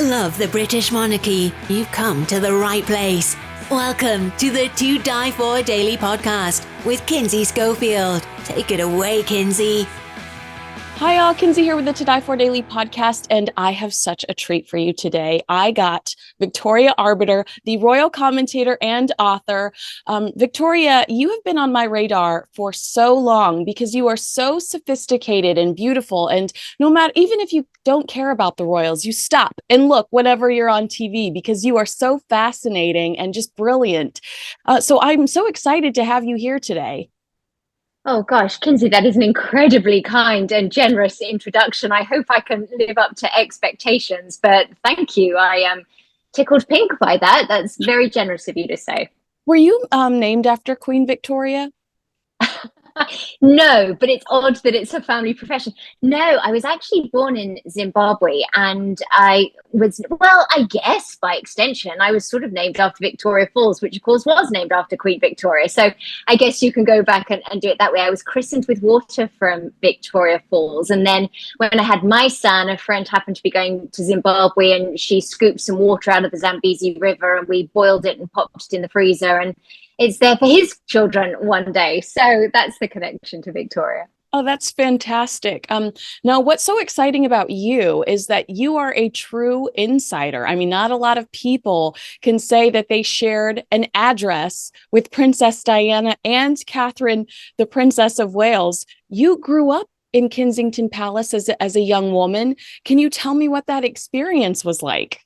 Love the British monarchy? You've come to the right place. Welcome to the To Die For Daily Podcast with Kinsey Schofield. Take it away, Kinsey. Hi, all. Kinsey here with the To Die For Daily Podcast, and I have such a treat for you today. I got Victoria Arbiter, the royal commentator and author. Victoria, you have been on my radar for so long because you are so sophisticated and beautiful, and no matter, even if you don't care about the royals, you stop and look whenever you're on TV because you are so fascinating and just brilliant. So I'm so excited to have you here today. Oh gosh, Kinsey, that is an incredibly kind and generous introduction. I hope I can live up to expectations, but thank you. I am tickled pink by that. That's very generous of you to say. Were you named after Queen Victoria? No, but it's odd that it's a family profession. No, I was actually born in Zimbabwe, and I was, well, I guess by extension, I was sort of named after Victoria Falls, which of course was named after Queen Victoria. So I guess you can go back and do it that way. I was christened with water from Victoria Falls. And then when I had my son, a friend happened to be going to Zimbabwe, and she scooped some water out of the Zambezi River, and we boiled it and popped it in the freezer. And it's there for his children one day. So that's the connection to Victoria. Oh, that's fantastic. Now, what's so exciting about you is that you are a true insider. I mean, not a lot of people can say that they shared an address with Princess Diana and Catherine, the Princess of Wales. You grew up in Kensington Palace as a young woman. Can you tell me what that experience was like?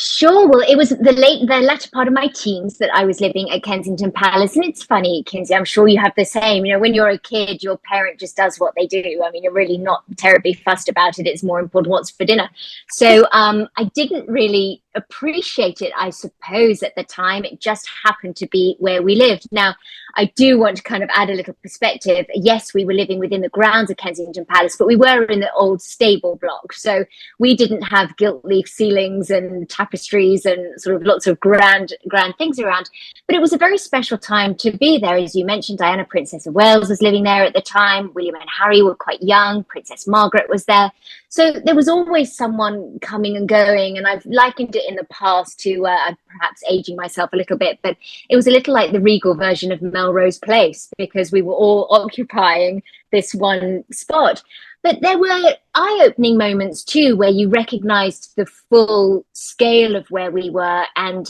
Sure. Well, it was the latter part of my teens that I was living at Kensington Palace. And it's funny, Kinsey, I'm sure you have the same. You know, when you're a kid, your parent just does what they do. I mean, you're really not terribly fussed about it. It's more important what's for dinner. So I didn't really appreciate it, I suppose, at the time. It just happened to be where we lived. Now, I do want to kind of add a little perspective. Yes, we were living within the grounds of Kensington Palace, but we were in the old stable block. So we didn't have gilt leaf ceilings and tapestries and sort of lots of grand things around. But it was a very special time to be there. As you mentioned, Diana, Princess of Wales, was living there at the time. William and Harry were quite young. Princess Margaret was there. So there was always someone coming and going. And I've likened it in the past to perhaps aging myself a little bit, but it was a little like the regal version of Melrose Place, because we were all occupying this one spot. But there were eye-opening moments too, where you recognized the full scale of where we were and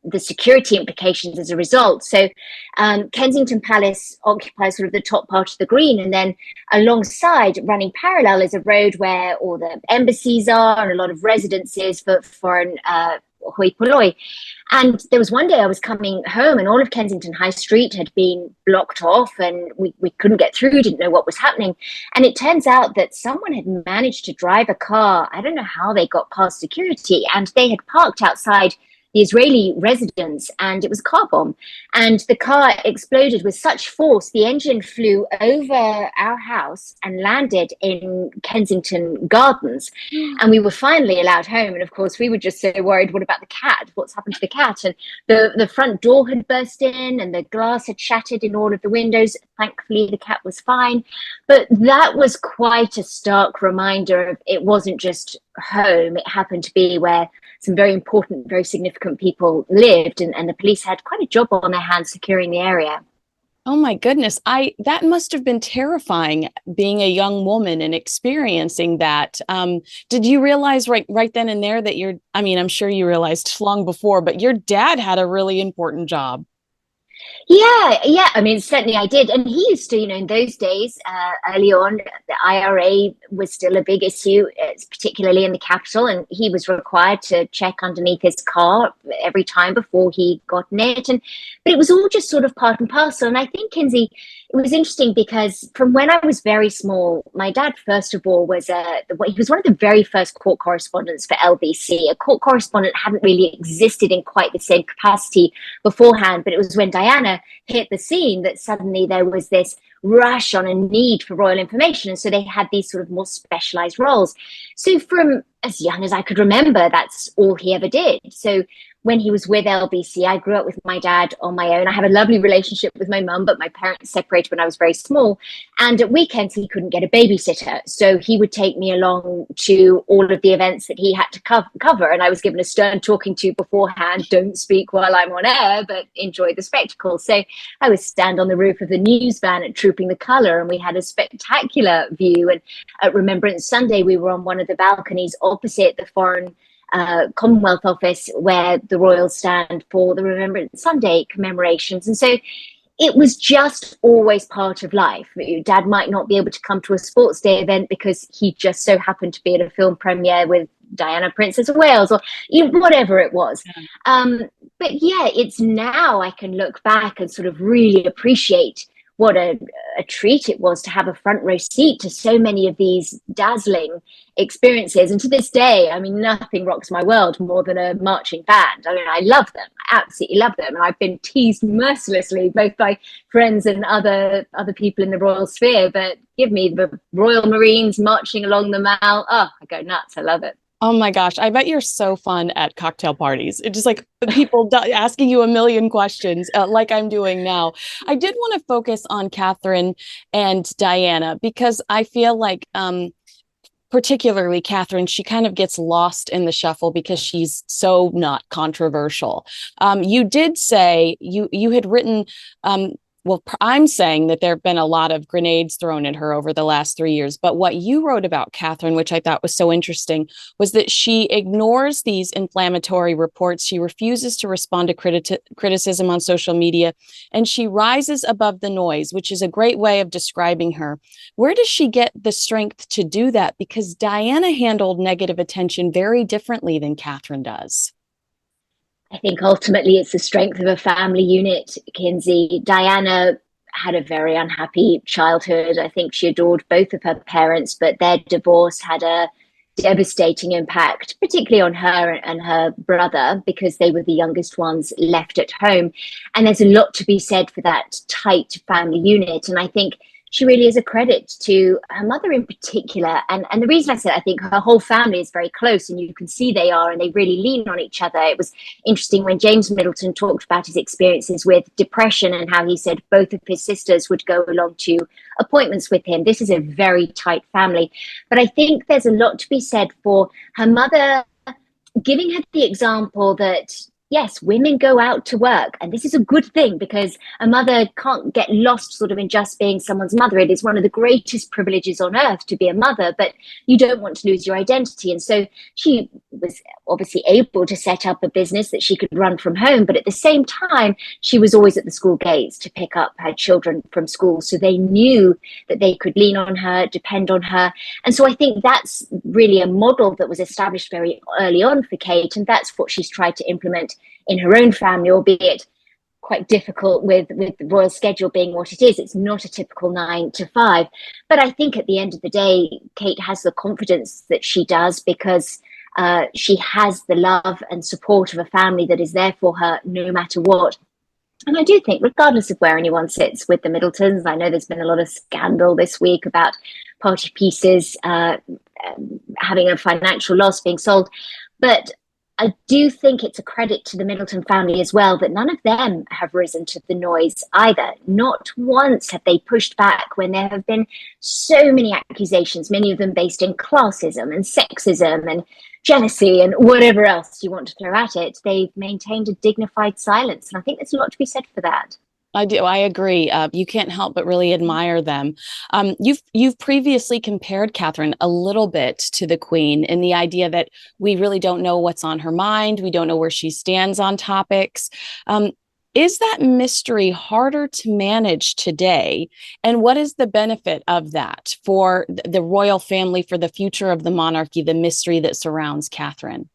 the security implications as a result. So Kensington Palace occupies sort of the top part of the green, and then alongside, running parallel, is a road where all the embassies are and a lot of residences for foreign hoi polloi. And there was one day I was coming home and all of Kensington High Street had been blocked off and we couldn't get through, didn't know what was happening. And it turns out that someone had managed to drive a car. I don't know how they got past security, and they had parked outside the Israeli residence, and it was a car bomb. And the car exploded with such force, the engine flew over our house and landed in Kensington Gardens. And we were finally allowed home. And of course, we were just so worried, what about the cat? What's happened to the cat? And the front door had burst in and the glass had shattered in all of the windows. Thankfully, the cat was fine. But that was quite a stark reminder of it wasn't just home. It happened to be where some very important, very significant people lived, and the police had quite a job on their hands securing the area. Oh my goodness. That must have been terrifying, being a young woman and experiencing that. Did you realize right then and there that I'm sure you realized long before, but your dad had a really important job? Yeah. I mean, certainly I did. And he used to, in those days, early on, the IRA was still a big issue, particularly in the capital. And he was required to check underneath his car every time before he got in it. But it was all just sort of part and parcel. And I think, Kinsey, it was interesting because from when I was very small, my dad, first of all, he was one of the very first court correspondents for LBC. A court correspondent hadn't really existed in quite the same capacity beforehand, but it was when Diana hit the scene that suddenly there was this rush on a need for royal information. And so they had these sort of more specialized roles. So from as young as I could remember, that's all he ever did. So when he was with LBC, I grew up with my dad on my own. I have a lovely relationship with my mum, but my parents separated when I was very small. And at weekends, he couldn't get a babysitter. So he would take me along to all of the events that he had to cover. And I was given a stern talking to beforehand: don't speak while I'm on air, but enjoy the spectacle. So I would stand on the roof of the news van at Trooping the Colour, and we had a spectacular view. And at Remembrance Sunday, we were on one of the balconies opposite the Foreign Commonwealth Office, where the Royals stand for the Remembrance Sunday commemorations. And so it was just always part of life. Dad might not be able to come to a sports day event because he just so happened to be at a film premiere with Diana, Princess of Wales, or whatever it was. But yeah, it's now I can look back and sort of really appreciate what a treat it was to have a front row seat to so many of these dazzling experiences. And to this day, I mean, nothing rocks my world more than a marching band. I mean, I love them. I absolutely love them. And I've been teased mercilessly, both by friends and other people in the royal sphere. But give me the Royal Marines marching along the Mall. Oh, I go nuts. I love it. Oh my gosh, I bet you're so fun at cocktail parties. It's just like people asking you a million questions like I'm doing now. I did want to focus on Catherine and Diana because I feel like particularly Catherine, she kind of gets lost in the shuffle because she's so not controversial. You did say you had written well, I'm saying that there have been a lot of grenades thrown at her over the last 3 years. But what you wrote about Catherine, which I thought was so interesting, was that she ignores these inflammatory reports. She refuses to respond to criticism on social media, and she rises above the noise, which is a great way of describing her. Where does she get the strength to do that? Because Diana handled negative attention very differently than Catherine does. I think ultimately it's the strength of a family unit, Kinsey. Diana had a very unhappy childhood. I think she adored both of her parents, but their divorce had a devastating impact, particularly on her and her brother, because they were the youngest ones left at home. And there's a lot to be said for that tight family unit. And I think she really is a credit to her mother in particular. And the reason I said I think her whole family is very close, and you can see they are, and they really lean on each other. It was interesting when James Middleton talked about his experiences with depression and how he said both of his sisters would go along to appointments with him. This is a very tight family. But I think there's a lot to be said for her mother giving her the example that yes, women go out to work, and this is a good thing because a mother can't get lost sort of in just being someone's mother. It is one of the greatest privileges on earth to be a mother, but you don't want to lose your identity. And so she was obviously able to set up a business that she could run from home, but at the same time, she was always at the school gates to pick up her children from school. So they knew that they could lean on her, depend on her. And so I think that's really a model that was established very early on for Kate, and that's what she's tried to implement in her own family, albeit quite difficult with the royal schedule being what it is. It's not a typical 9 to 5. But I think at the end of the day, Kate has the confidence that she does because she has the love and support of a family that is there for her no matter what. And I do think, regardless of where anyone sits with the Middletons, I know there's been a lot of scandal this week about party pieces having a financial loss being sold. But I do think it's a credit to the Middleton family as well that none of them have risen to the noise either. Not once have they pushed back when there have been so many accusations, many of them based in classism and sexism and jealousy and whatever else you want to throw at it. They've maintained a dignified silence. And I think there's a lot to be said for that. I do. I agree. You can't help but really admire them. You've previously compared Catherine a little bit to the Queen in the idea that we really don't know what's on her mind. We don't know where she stands on topics. Is that mystery harder to manage today? And what is the benefit of that for the royal family, for the future of the monarchy, the mystery that surrounds Catherine?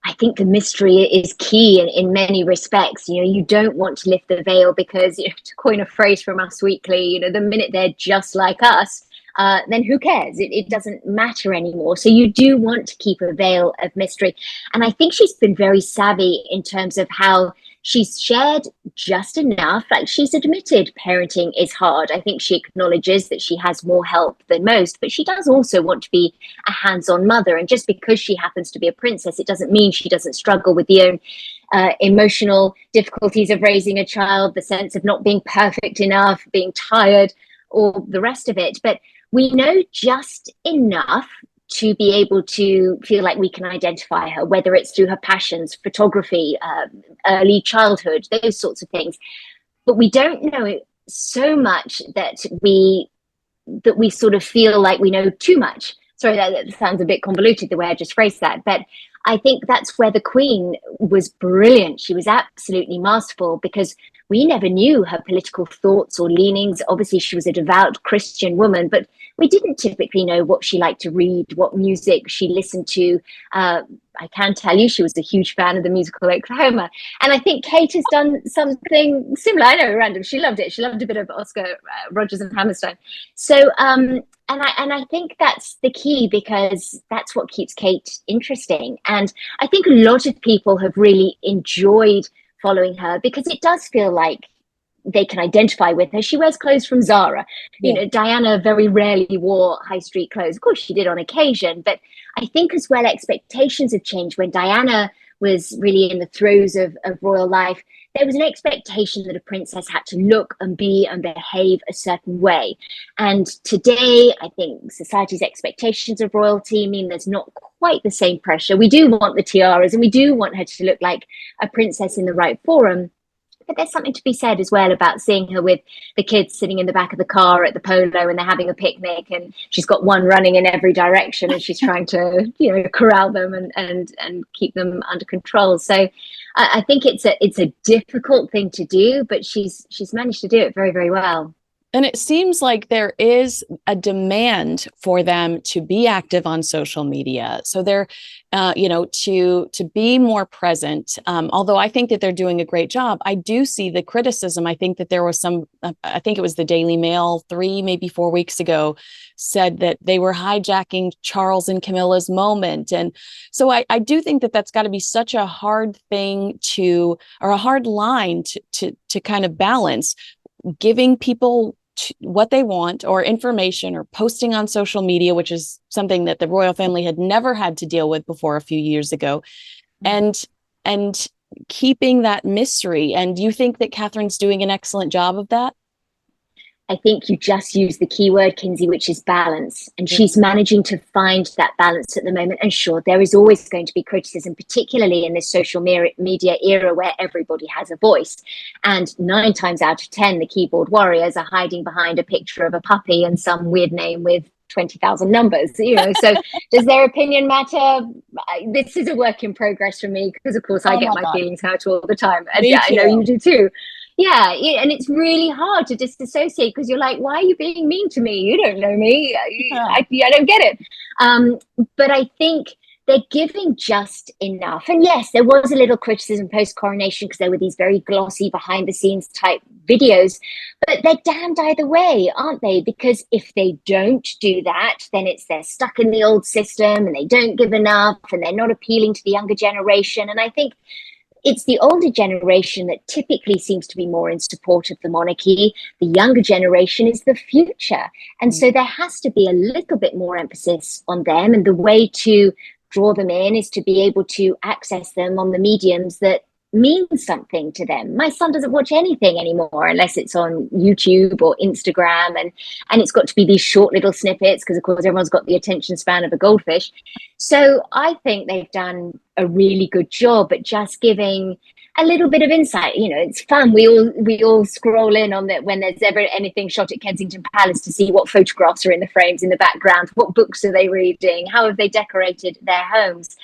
I think the mystery is key in many respects. You know, you don't want to lift the veil because, to coin a phrase from Us Weekly, the minute they're just like us, then who cares? It doesn't matter anymore. So you do want to keep a veil of mystery. And I think she's been very savvy in terms of how she's shared just enough. Like, she's admitted parenting is hard. I think she acknowledges that she has more help than most, but she does also want to be a hands-on mother. And just because she happens to be a princess, it doesn't mean she doesn't struggle with the own emotional difficulties of raising a child, the sense of not being perfect enough, being tired, or the rest of it. But we know just enough to be able to feel like we can identify her, whether it's through her passions, photography, early childhood, those sorts of things. But we don't know so much that we sort of feel like we know too much. Sorry, that sounds a bit convoluted the way I just phrased that, but I think that's where the Queen was brilliant. She was absolutely masterful, because we never knew her political thoughts or leanings. Obviously, she was a devout Christian woman, but we didn't typically know what she liked to read, what music she listened to. I can tell you she was a huge fan of the musical Oklahoma. And I think Kate has done something similar. I know, random. She loved it. She loved a bit of Oscar Rogers and Hammerstein. So, and I think that's the key, because that's what keeps Kate interesting. And I think a lot of people have really enjoyed following her, because it does feel like they can identify with her. She wears clothes from Zara. You know, Diana very rarely wore high street clothes. Of course, she did on occasion, but I think as well expectations have changed. When Diana was really in the throes of royal life, there was an expectation that a princess had to look and be and behave a certain way. And today, I think society's expectations of royalty mean there's not quite the same pressure. We do want the tiaras, and we do want her to look like a princess in the right forum. But there's something to be said as well about seeing her with the kids sitting in the back of the car at the polo, and they're having a picnic, and she's got one running in every direction, and she's trying to, corral them and keep them under control. So I think it's a difficult thing to do, but she's managed to do it very, very well. And it seems like there is a demand for them to be active on social media. So they're, to be more present. Although I think that they're doing a great job, I do see the criticism. I think that there was I think it was the Daily Mail 3, maybe 4 weeks ago, said that they were hijacking Charles and Camilla's moment. And so I do think that that's got to be such a hard thing or a hard line to kind of balance, giving people what they want or information, or posting on social media, which is something that the royal family had never had to deal with before a few years ago, and keeping that mystery. And you think that Catherine's doing an excellent job of that? I think you just used the key word, Kinsey, which is balance. And she's managing to find that balance at the moment. And sure, there is always going to be criticism, particularly in this social media era where everybody has a voice. And 9 times out of 10, the keyboard warriors are hiding behind a picture of a puppy and some weird name with 20,000 numbers, so does their opinion matter? This is a work in progress for me, because of course I get my feelings hurt all the time. And yeah, I know you do too. Yeah, and it's really hard to disassociate, because you're like, why are you being mean to me? You don't know me. I don't get it. But I think they're giving just enough. And yes, there was a little criticism post-coronation, because there were these very glossy behind-the-scenes type videos. But they're damned either way, aren't they? Because if they don't do that, then they're stuck in the old system, and they don't give enough, and they're not appealing to the younger generation. And I think it's the older generation that typically seems to be more in support of the monarchy. The younger generation is the future. And so there has to be a little bit more emphasis on them. And the way to draw them in is to be able to access them on the mediums that mean something to them. My son doesn't watch anything anymore unless it's on YouTube or Instagram, and it's got to be these short little snippets, because of course everyone's got the attention span of a goldfish. So I think they've done a really good job at just giving a little bit of insight. It's fun. We all scroll in on that when there's ever anything shot at Kensington Palace to see what photographs are in the frames in the background, what books are they reading, how have they decorated their homes.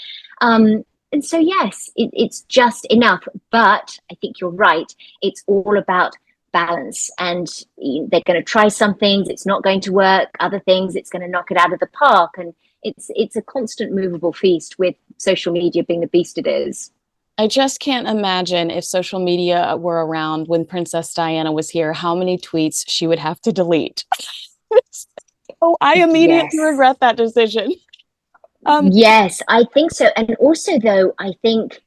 And so, yes, it's just enough. But I think you're right. It's all about balance. And they're going to try some things. It's not going to work. Other things, it's going to knock it out of the park. And it's a constant movable feast, with social media being the beast it is. I just can't imagine, if social media were around when Princess Diana was here, how many tweets she would have to delete. I immediately regret that decision. Yes, I think so. And also, though, I think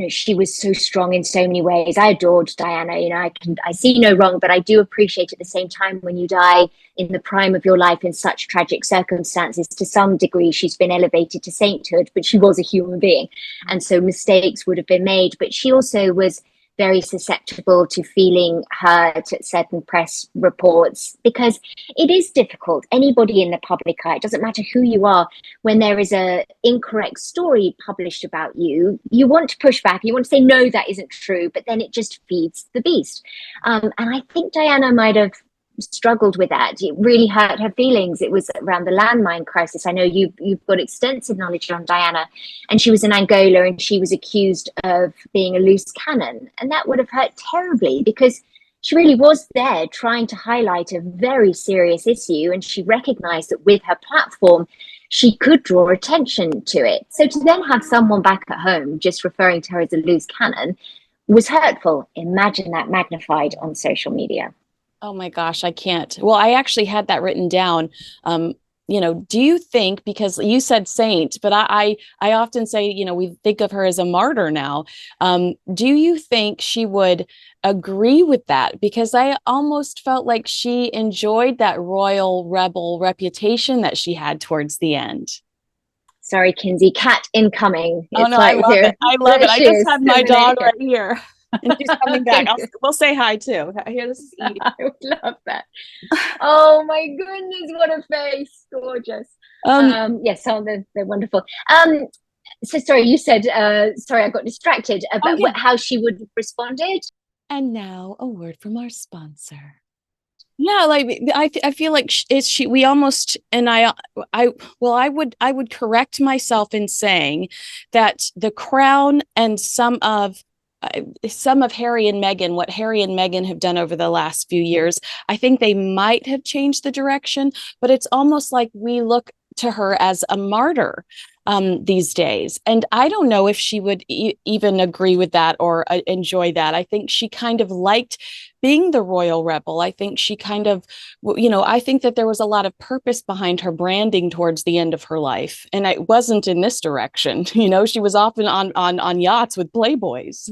she was so strong in so many ways. I adored Diana. I see no wrong, but I do appreciate at the same time when you die in the prime of your life in such tragic circumstances, to some degree, she's been elevated to sainthood, but she was a human being. And so mistakes would have been made. But she also was very susceptible to feeling hurt at certain press reports, because it is difficult. Anybody in the public eye, it doesn't matter who you are, when there is a incorrect story published about you, you want to push back, you want to say, no, that isn't true, but then it just feeds the beast. And I think Diana might have struggled with that. It really hurt her feelings. It was around the landmine crisis. I know you've got extensive knowledge on Diana, and she was in Angola and she was accused of being a loose cannon, and that would have hurt terribly, because she really was there trying to highlight a very serious issue, and she recognized that with her platform she could draw attention to it. So to then have someone back at home just referring to her as a loose cannon was hurtful. Imagine that magnified on social media. Oh my gosh, I can't. Well, I actually had that written down. Do you think, because you said saint, but I often say, we think of her as a martyr now. Do you think she would agree with that? Because I almost felt like she enjoyed that royal rebel reputation that she had towards the end. Sorry, Kinsey, cat incoming. Oh no, I love it. I love it. I just had my dog right here. And she's coming back. We'll say hi too. Here, this is Edie. I would love that. Oh my goodness, what a face! Gorgeous. Yes, they're wonderful. So sorry, you said. Sorry, I got distracted about how she would have responded. And now a word from our sponsor. Yeah, like I feel like we almost, and I would correct myself in saying that The Crown and some of Harry and Meghan, what Harry and Meghan have done over the last few years, I think they might have changed the direction, but it's almost like we look to her as a martyr these days. And I don't know if she would even agree with that or enjoy that. I think she kind of liked being the royal rebel. I think she kind of, I think that there was a lot of purpose behind her branding towards the end of her life. And it wasn't in this direction. She was often on yachts with playboys.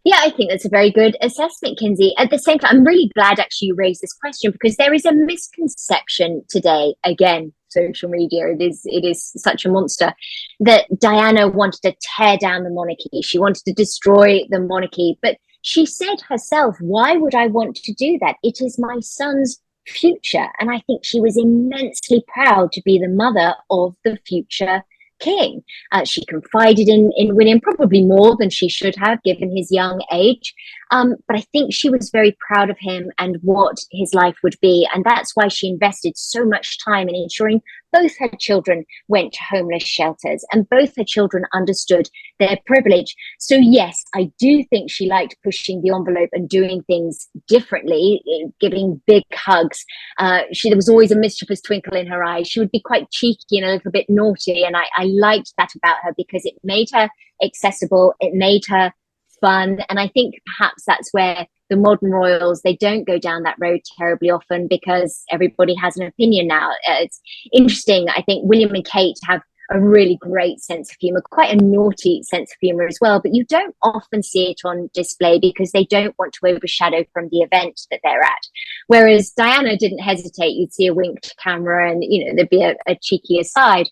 Yeah, I think that's a very good assessment, Kinsey. At the same time, I'm really glad actually you raised this question, because there is a misconception today, again, social media, it is such a monster, that Diana wanted to tear down the monarchy. She wanted to destroy the monarchy. But she said herself, why would I want to do that? It is my son's future. And I think she was immensely proud to be the mother of the future king. She confided in William, probably more than she should have given his young age. But I think she was very proud of him and what his life would be. And that's why she invested so much time in ensuring both her children went to homeless shelters and both her children understood their privilege. So yes, I do think she liked pushing the envelope and doing things differently, giving big hugs. There was always a mischievous twinkle in her eyes. She would be quite cheeky and a little bit naughty. And I liked that about her, because it made her accessible. It made her fun. And I think perhaps that's where the modern royals, they don't go down that road terribly often, because everybody has an opinion now. It's interesting. I think William and Kate have a really great sense of humor, quite a naughty sense of humor as well, but you don't often see it on display because they don't want to overshadow from the event that they're at. Whereas Diana didn't hesitate. You'd see a wink to camera and, there'd be a cheeky aside.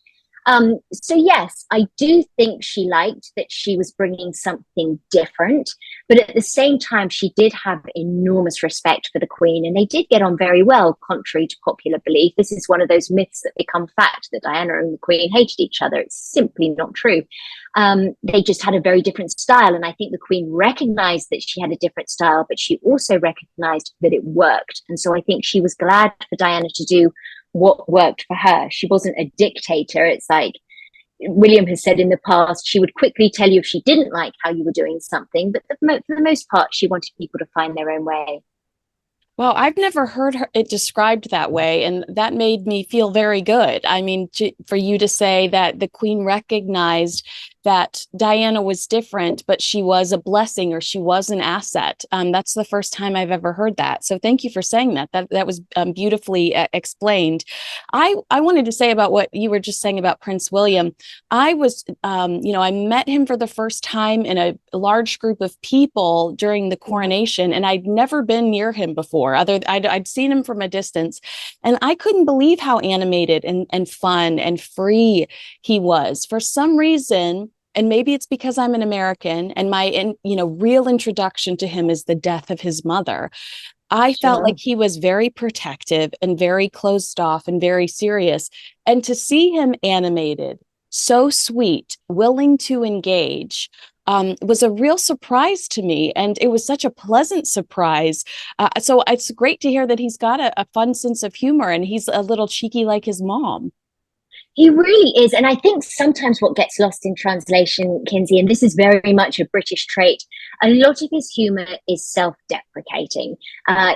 So yes, I do think she liked that she was bringing something different, but at the same time, she did have enormous respect for the Queen, and they did get on very well, contrary to popular belief. This is one of those myths that become fact, that Diana and the Queen hated each other. It's simply not true. They just had a very different style, and I think the Queen recognized that she had a different style, but she also recognized that it worked. And so I think she was glad for Diana to do what worked for her. She wasn't a dictator. It's like William has said in the past, she would quickly tell you if she didn't like how you were doing something, but for the most part, she wanted people to find their own way. Well, I've never heard it described that way, and that made me feel very good. I mean, for you to say that the Queen recognized that Diana was different, but she was a blessing or she was an asset. That's the first time I've ever heard that. So thank you for saying that. That was beautifully explained. I wanted to say about what you were just saying about Prince William. I was, I met him for the first time in a large group of people during the coronation, and I'd never been near him before. I'd seen him from a distance, and I couldn't believe how animated and fun and free he was. For some reason, and maybe it's because I'm an American and my real introduction to him is the death of his mother. I felt like he was very protective and very closed off and very serious. And to see him animated, so sweet, willing to engage, was a real surprise to me. And it was such a pleasant surprise. So it's great to hear that he's got a fun sense of humor and he's a little cheeky like his mom. He really is. And I think sometimes what gets lost in translation, Kinsey, and this is very much a British trait, a lot of his humor is self-deprecating.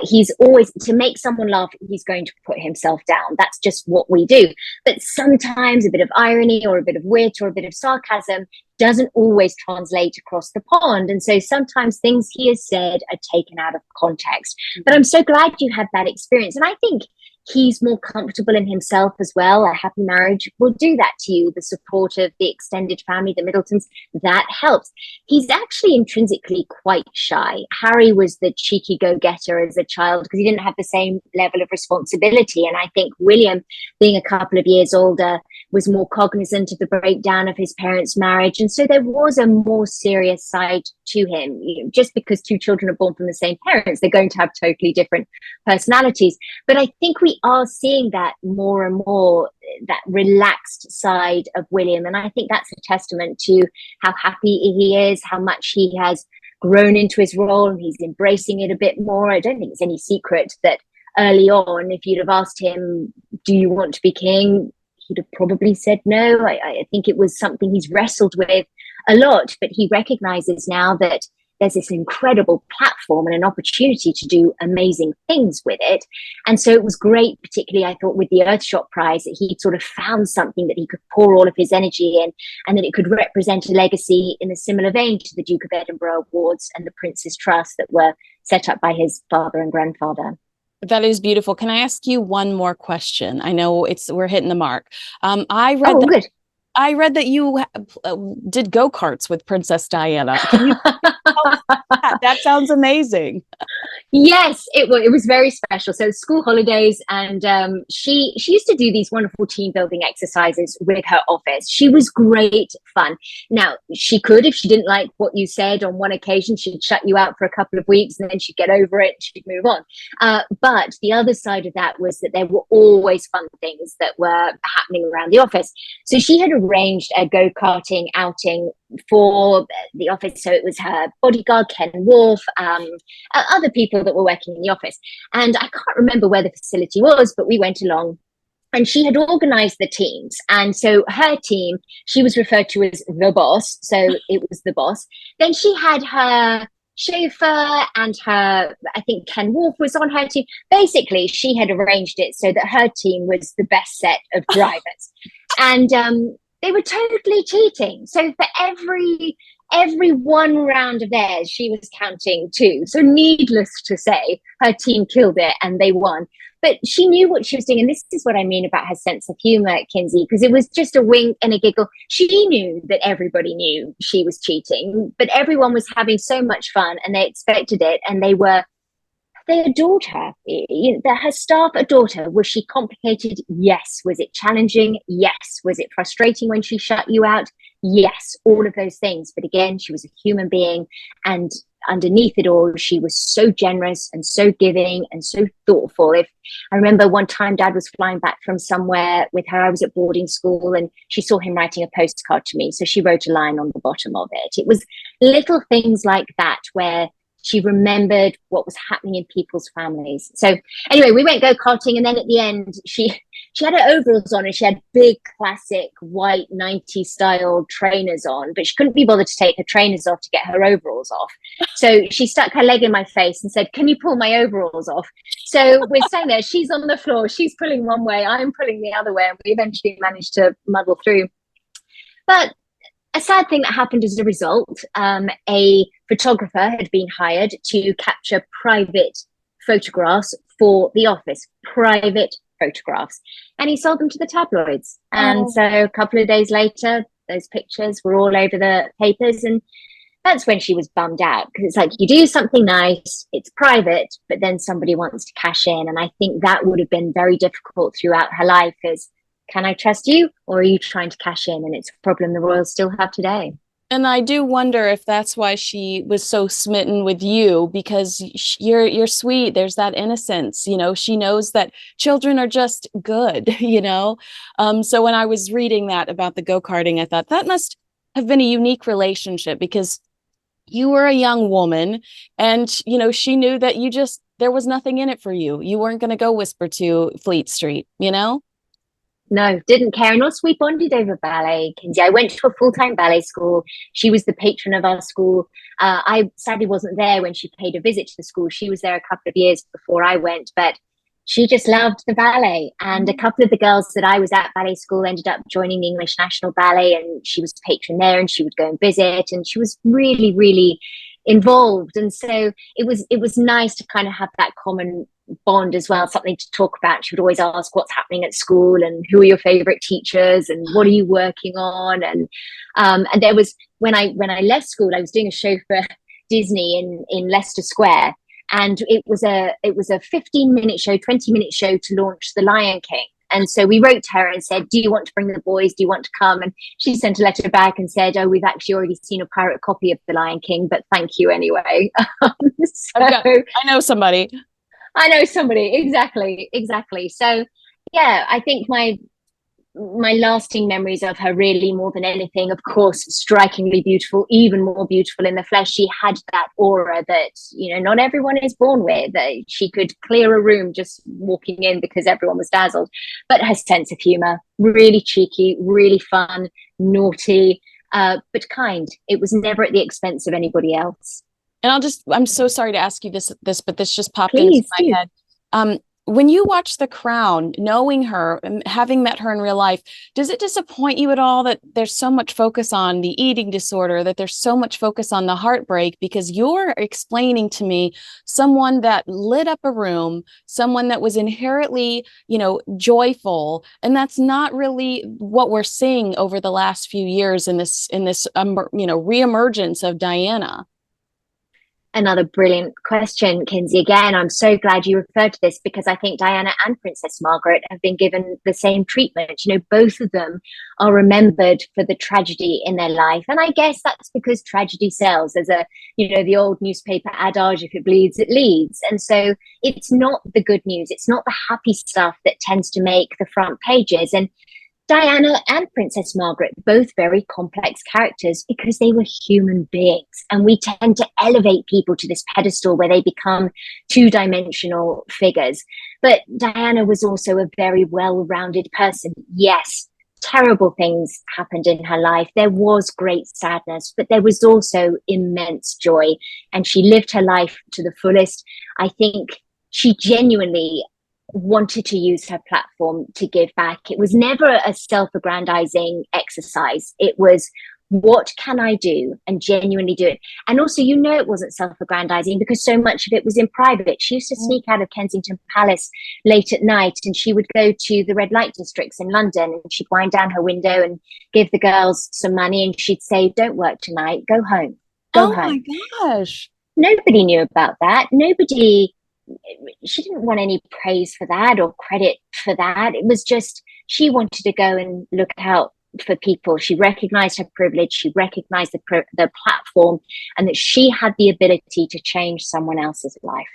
He's always, to make someone laugh, he's going to put himself down. That's just what we do. But sometimes a bit of irony or a bit of wit or a bit of sarcasm doesn't always translate across the pond. And so sometimes things he has said are taken out of context. But I'm so glad you had that experience. And I think he's more comfortable in himself as well. A happy marriage will do that to you. The support of the extended family, the Middletons, that helps. He's actually intrinsically quite shy. Harry was the cheeky go-getter as a child because he didn't have the same level of responsibility. And I think William, being a couple of years older, was more cognizant of the breakdown of his parents' marriage. And so there was a more serious side to him. Just because two children are born from the same parents, they're going to have totally different personalities. But I think we are seeing that more and more, that relaxed side of William. And I think that's a testament to how happy he is, how much he has grown into his role, and he's embracing it a bit more. I don't think it's any secret that early on, if you'd have asked him, do you want to be king? He'd have probably said no. I think it was something he's wrestled with a lot, but he recognizes now that there's this incredible platform and an opportunity to do amazing things with it. And so it was great, particularly I thought with the Earthshot Prize, that he'd sort of found something that he could pour all of his energy in, and that it could represent a legacy in a similar vein to the Duke of Edinburgh Awards and the Prince's Trust that were set up by his father and grandfather. That is beautiful. Can I ask you one more question? I know we're hitting the mark. Good. I read that you did go-karts with Princess Diana. Can you tell us that? That sounds amazing. Yes, it was very special. So school holidays, and she used to do these wonderful team building exercises with her office. She was great fun. Now, she could, if she didn't like what you said on one occasion, she'd shut you out for a couple of weeks and then she'd get over it and she'd move on. But the other side of that was that there were always fun things that were happening around the office. So she had arranged a go-karting outing for the office. So it was her bodyguard, Ken Wolf, other people that were working in the office. And I can't remember where the facility was, but we went along. And she had organized the teams. And so her team, she was referred to as the boss. So it was the boss. Then she had her chauffeur and her, I think Ken Wolf was on her team. Basically, she had arranged it so that her team was the best set of drivers. And they were totally cheating. So for every one round of theirs, she was counting two. So needless to say, her team killed it and they won. But she knew what she was doing. And this is what I mean about her sense of humor, Kinsey, because it was just a wink and a giggle. She knew that everybody knew she was cheating, but everyone was having so much fun and they expected it, and they adored her. Her staff adored her. Was she complicated? Yes. Was it challenging? Yes. Was it frustrating when she shut you out? Yes. All of those things. But again, she was a human being, and underneath it all, she was so generous and so giving and so thoughtful. If I remember one time Dad was flying back from somewhere with her, I was at boarding school, and she saw him writing a postcard to me. So she wrote a line on the bottom of it. It was little things like that where she remembered what was happening in people's families. So anyway, we went go-karting, and then at the end, she had her overalls on, and she had big classic white 90s style trainers on, but she couldn't be bothered to take her trainers off to get her overalls off. So she stuck her leg in my face and said, "Can you pull my overalls off?" So we're staying there. She's on the floor. She's pulling one way. I'm pulling the other way. And we eventually managed to muddle through. But a sad thing that happened as a result. A photographer had been hired to capture private photographs for the office, private photographs, and he sold them to the tabloids. And so a couple of days later, those pictures were all over the papers, and that's when she was bummed out, because it's like, you do something nice, it's private, but then somebody wants to cash in. And I think that would have been very difficult throughout her life, is, can I trust you, or are you trying to cash in? And it's a problem the royals still have today. And I do wonder if that's why she was so smitten with you, because you're sweet. There's that innocence, you know. She knows that children are just good, you know. So when I was reading that about the go-karting, I thought that must have been a unique relationship, because you were a young woman, and you know, she knew that there was nothing in it for you. You weren't going to go whisper to Fleet Street, you know. No, didn't care. And also, we bonded over ballet, Kinsey. I went to a full-time ballet school. She was the patron of our school. I sadly wasn't there when she paid a visit to the school. She was there a couple of years before I went, but she just loved the ballet. And a couple of the girls that I was at ballet school ended up joining the English National Ballet, and she was patron there, and she would go and visit, and she was really, really involved. And so it was nice to kind of have that common bond as well, something to talk about. She would always ask what's happening at school, and who are your favorite teachers, and what are you working on. And there was, when I left school, I was doing a show for Disney in Leicester Square, and it was a 15-minute show, 20-minute show to launch The Lion King. And so we wrote to her and said, do you want to bring the boys? Do you want to come? And she sent a letter back and said, oh, we've actually already seen a pirate copy of The Lion King, but thank you anyway. I know somebody. Exactly. So yeah, I think my lasting memories of her, really, more than anything, of course, strikingly beautiful, even more beautiful in the flesh. She had that aura that, you know, not everyone is born with. She could clear a room just walking in because everyone was dazzled. But her sense of humor, really cheeky, really fun, naughty, but kind. It was never at the expense of anybody else. And I'm so sorry to ask you this, but this just popped Please, into my head. When you watch The Crown, knowing her and having met her in real life, does it disappoint you at all that there's so much focus on the eating disorder, that there's so much focus on the heartbreak? Because you're explaining to me someone that lit up a room, someone that was inherently, you know, joyful. And that's not really what we're seeing over the last few years in this reemergence of Diana. Another brilliant question, Kinsey. Again, I'm so glad you referred to this, because I think Diana and Princess Margaret have been given the same treatment. You know, both of them are remembered for the tragedy in their life. And I guess that's because tragedy sells. There's the old newspaper adage, if it bleeds, it leads. And so it's not the good news. It's not the happy stuff that tends to make the front pages. And Diana and Princess Margaret, both very complex characters, because they were human beings. And we tend to elevate people to this pedestal where they become two-dimensional figures. But Diana was also a very well-rounded person. Yes, terrible things happened in her life. There was great sadness, but there was also immense joy. And she lived her life to the fullest. I think she genuinely wanted to use her platform to give back. It was never a self-aggrandizing exercise. It was, what can I do, and genuinely do it. And also, you know, it wasn't self-aggrandizing because so much of it was in private. She used to sneak out of Kensington Palace late at night, and she would go to the red light districts in London, and she'd wind down her window and give the girls some money, and she'd say, don't work tonight, go home. Go home. Oh my gosh. Nobody knew about that. She didn't want any praise for that or credit for that. It was just, she wanted to go and look out for people. She recognized her privilege. She recognized the platform, and that she had the ability to change someone else's life.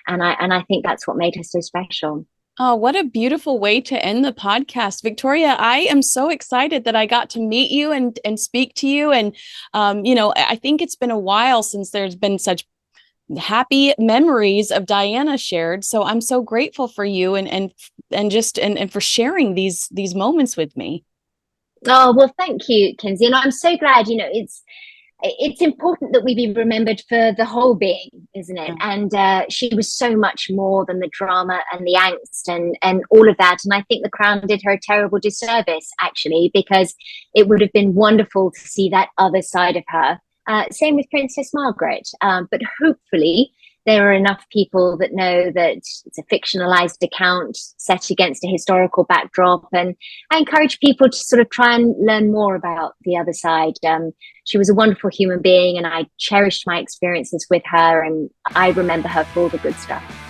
And I think that's what made her so special. Oh, what a beautiful way to end the podcast. Victoria, I am so excited that I got to meet you and speak to you. And, I think it's been a while since there's been such happy memories of Diana shared. So I'm so grateful for you and for sharing these moments with me. Oh, well, thank you, Kinsey. And I'm so glad, it's it's important that we be remembered for the whole being, isn't it? And she was so much more than the drama and the angst and all of that. And I think The Crown did her a terrible disservice, actually, because it would have been wonderful to see that other side of her. Same with Princess Margaret. But hopefully there are enough people that know that it's a fictionalized account set against a historical backdrop. And I encourage people to sort of try and learn more about the other side. She was a wonderful human being, and I cherished my experiences with her, and I remember her for all the good stuff.